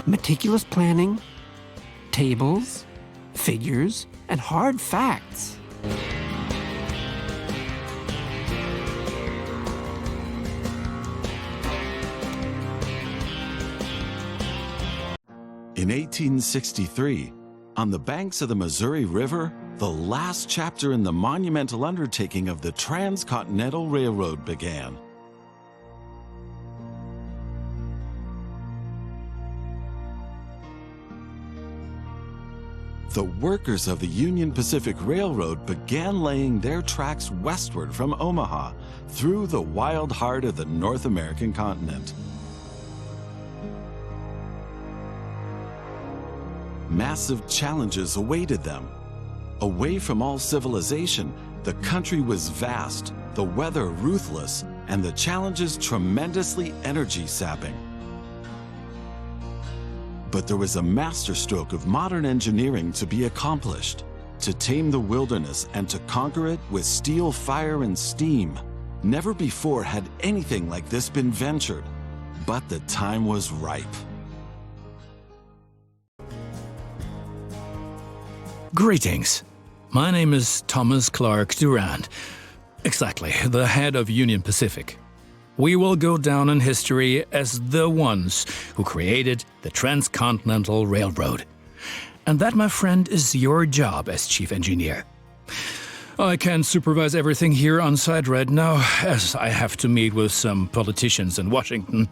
Meticulous planning, tables, figures, and hard facts. In 1863, on the banks of the Missouri River, the last chapter in the monumental undertaking of the Transcontinental Railroad began. The workers of the Union Pacific Railroad began laying their tracks westward from Omaha through the wild heart of the North American continent. Massive challenges awaited them. Away from all civilization, the country was vast, the weather ruthless, and the challenges tremendously energy-sapping. But there was a masterstroke of modern engineering to be accomplished, to tame the wilderness and to conquer it with steel, fire, and steam. Never before had anything like this been ventured, but the time was ripe. Greetings. My name is Thomas Clark Durand. Exactly, the head of Union Pacific. We will go down in history as the ones who created the Transcontinental Railroad. And that, my friend, is your job as chief engineer. I can't supervise everything here on site right now, as I have to meet with some politicians in Washington.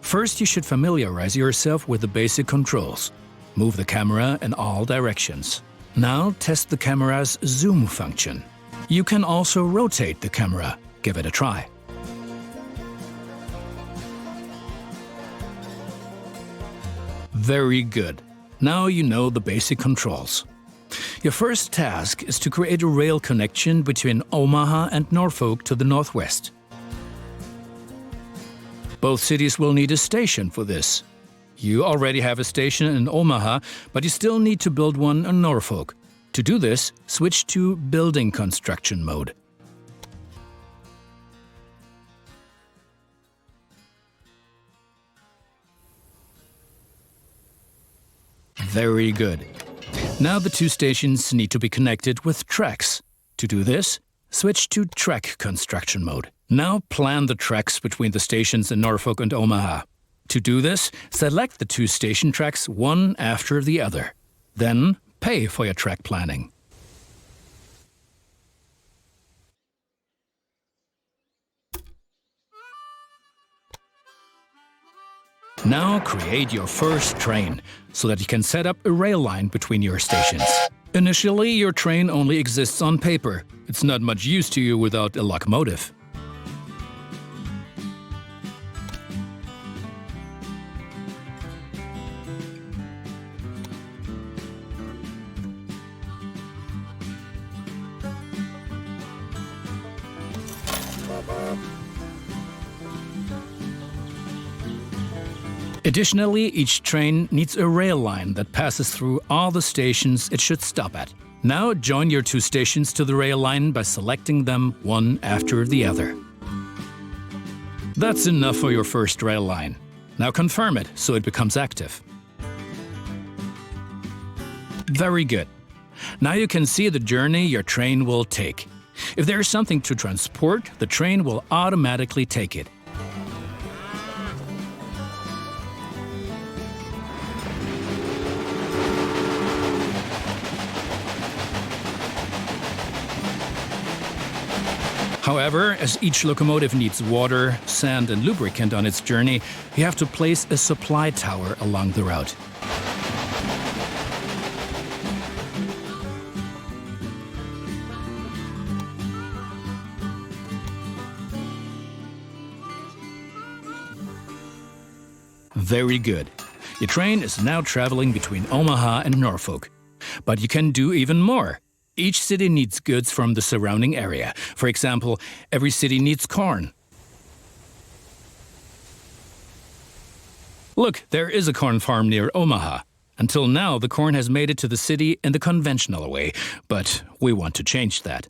First, you should familiarize yourself with the basic controls. Move the camera in all directions. Now test the camera's zoom function. You can also rotate the camera. Give it a try. Very good. Now you know the basic controls. Your first task is to create a rail connection between Omaha and Norfolk to the northwest. Both cities will need a station for this. You already have a station in Omaha, but you still need to build one in Norfolk. To do this, switch to building construction mode. Very good. Now the two stations need to be connected with tracks. To do this, switch to track construction mode. Now plan the tracks between the stations in Norfolk and Omaha. To do this, select the two station tracks one after the other. Then pay for your track planning. Now create your first train, so that you can set up a rail line between your stations. Initially, your train only exists on paper. It's not much use to you without a locomotive. Additionally, each train needs a rail line that passes through all the stations it should stop at. Now join your two stations to the rail line by selecting them one after the other. That's enough for your first rail line. Now confirm it so it becomes active. Very good. Now you can see the journey your train will take. If there is something to transport, the train will automatically take it. However, as each locomotive needs water, sand, and lubricant on its journey, you have to place a supply tower along the route. Very good. Your train is now traveling between Omaha and Norfolk. But you can do even more. Each city needs goods from the surrounding area. For example, every city needs corn. Look, there is a corn farm near Omaha. Until now, the corn has made it to the city in the conventional way, but we want to change that.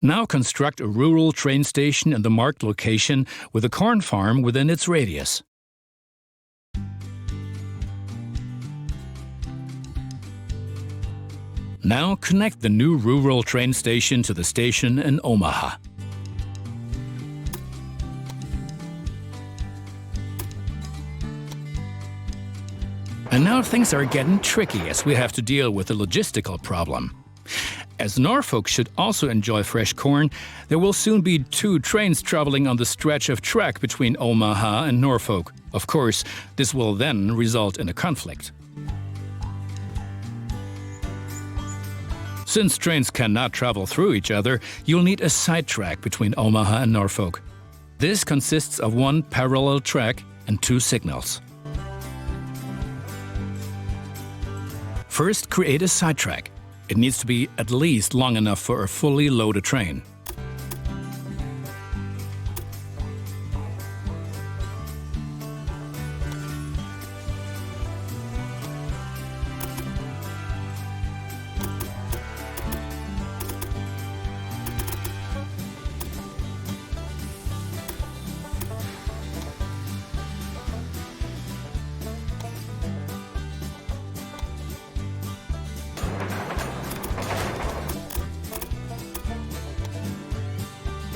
Now construct a rural train station in the marked location with a corn farm within its radius. Now connect the new rural train station to the station in Omaha. And now things are getting tricky as we have to deal with a logistical problem. As Norfolk should also enjoy fresh corn, there will soon be 2 trains traveling on the stretch of track between Omaha and Norfolk. Of course, this will then result in a conflict. Since trains cannot travel through each other, you'll need a side track between Omaha and Norfolk. This consists of 1 parallel track and 2 signals. First, create a side track. It needs to be at least long enough for a fully loaded train.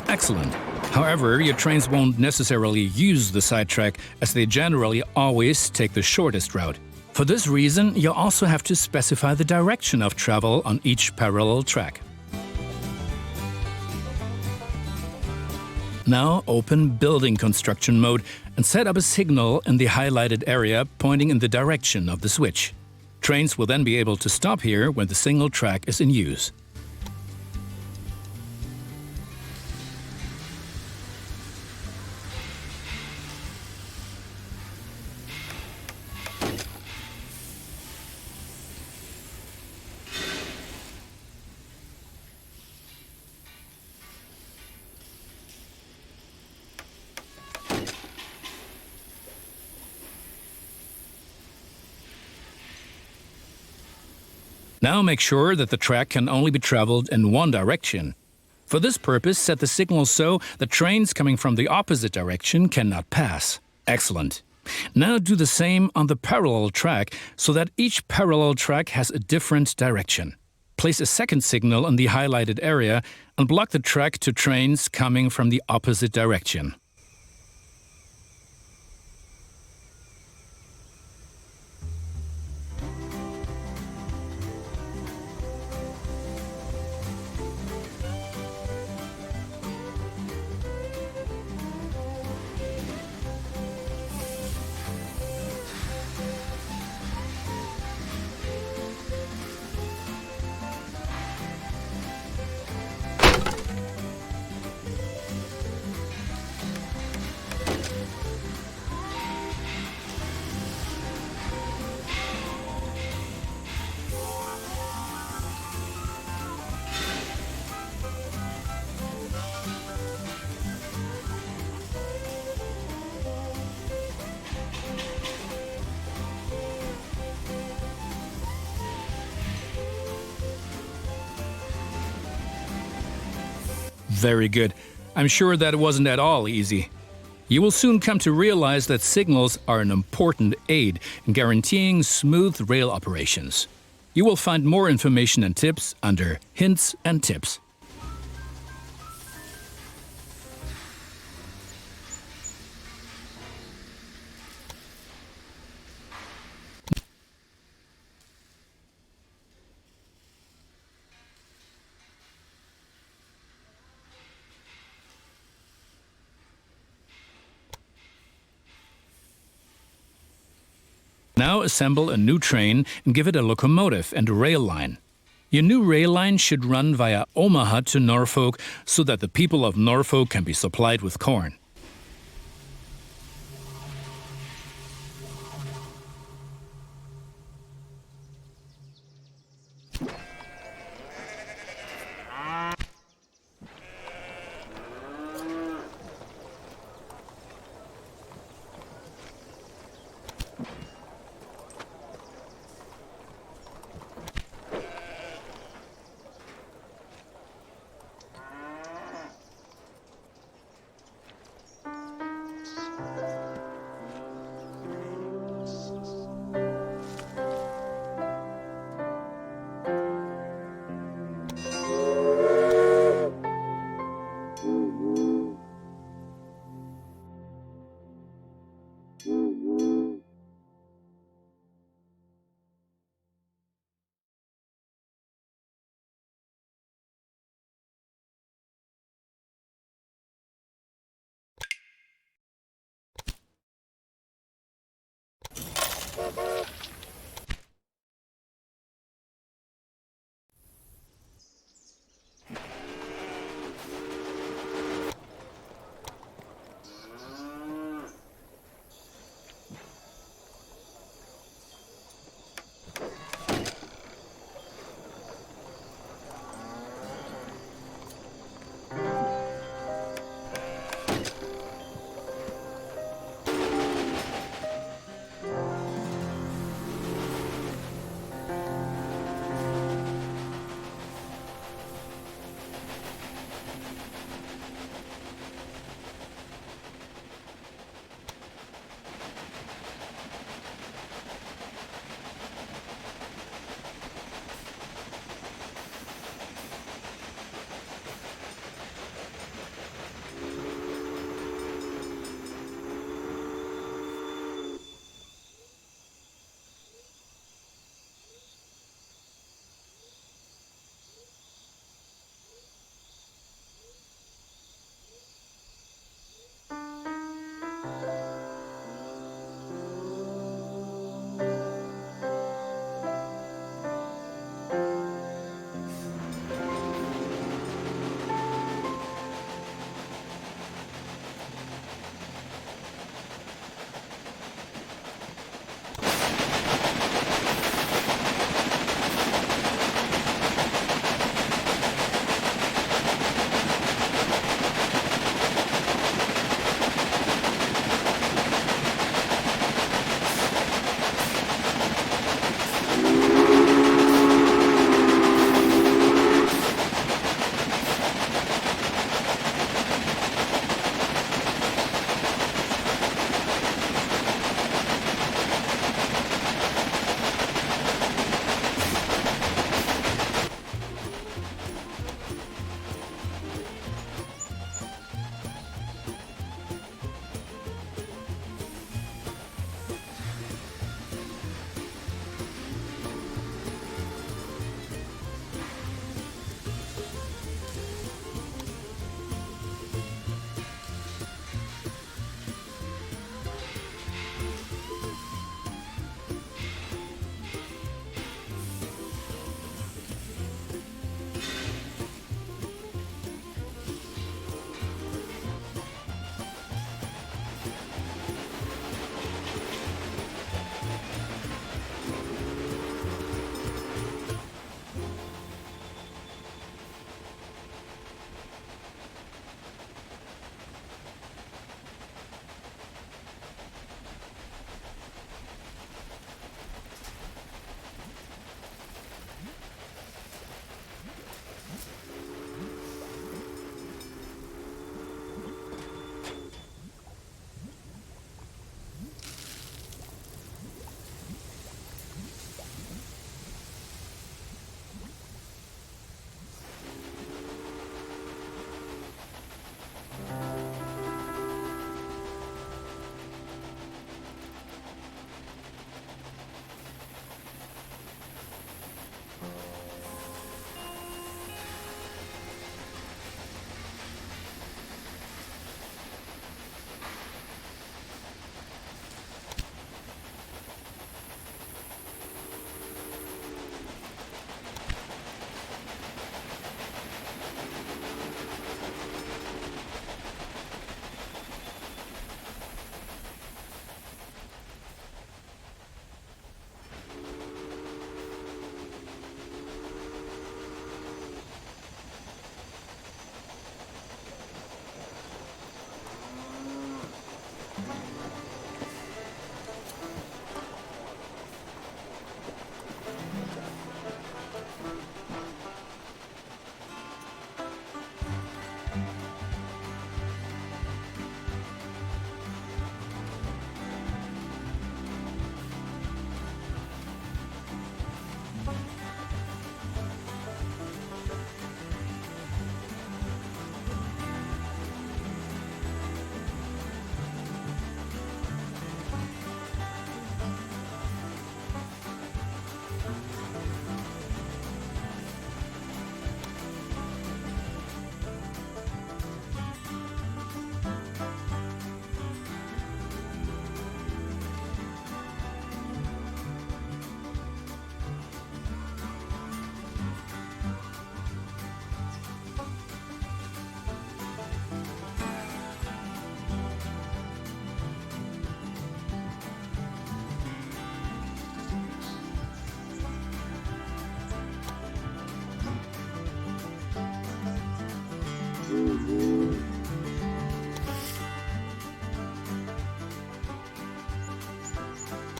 Excellent. However, your trains won't necessarily use the sidetrack, as they generally always take the shortest route. For this reason, you'll also have to specify the direction of travel on each parallel track. Now open Building Construction mode and set up a signal in the highlighted area pointing in the direction of the switch. Trains will then be able to stop here when the single track is in use. Now make sure that the track can only be traveled in one direction. For this purpose, set the signal so that trains coming from the opposite direction cannot pass. Excellent. Now do the same on the parallel track so that each parallel track has a different direction. Place a second signal in the highlighted area and block the track to trains coming from the opposite direction. Very good. I'm sure that wasn't at all easy. You will soon come to realize that signals are an important aid in guaranteeing smooth rail operations. You will find more information and tips under Hints and Tips. Now assemble a new train and give it a locomotive and a rail line. Your new rail line should run via Omaha to Norfolk so that the people of Norfolk can be supplied with corn.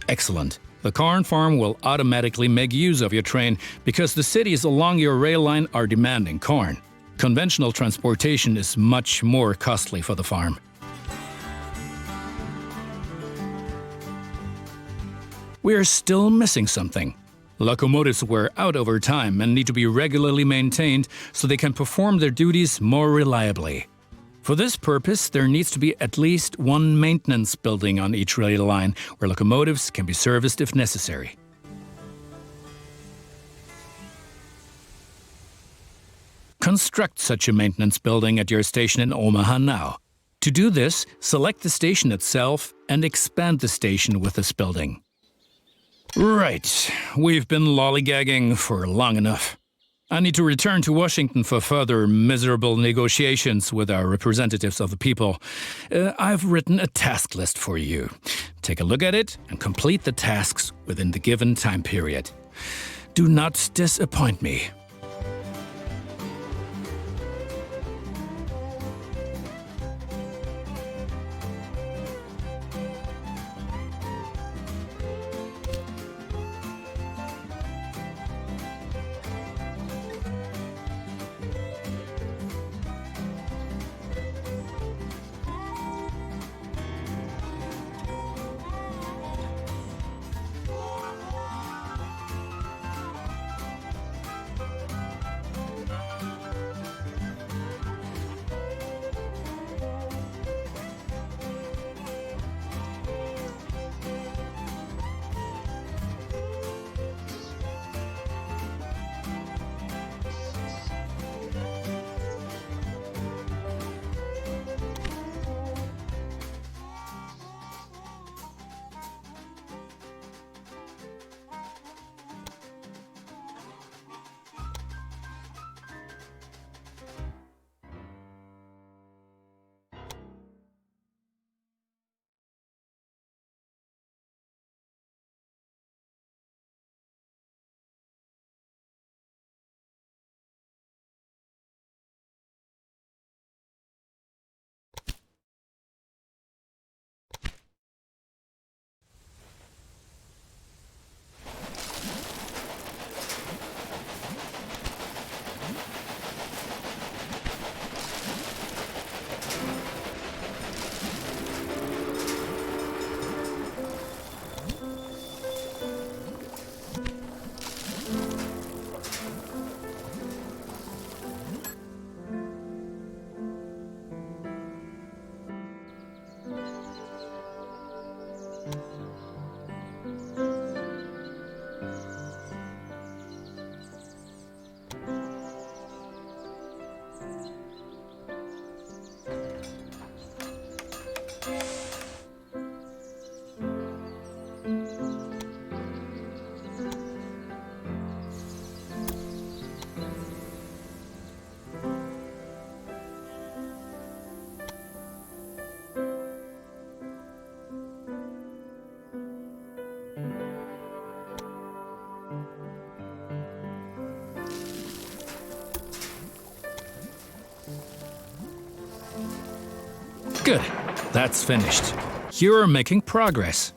Excellent. The corn farm will automatically make use of your train because the cities along your rail line are demanding corn. Conventional transportation is much more costly for the farm. We are still missing something. Locomotives wear out over time and need to be regularly maintained so they can perform their duties more reliably. For this purpose, there needs to be at least one maintenance building on each rail line where locomotives can be serviced if necessary. Construct such a maintenance building at your station in Omaha now. To do this, select the station itself and expand the station with this building. Right, we've been lollygagging for long enough. I need to return to Washington for further miserable negotiations with our representatives of the people. I've written a task list for you. Take a look at it and complete the tasks within the given time period. Do not disappoint me. Good. That's finished. You're making progress.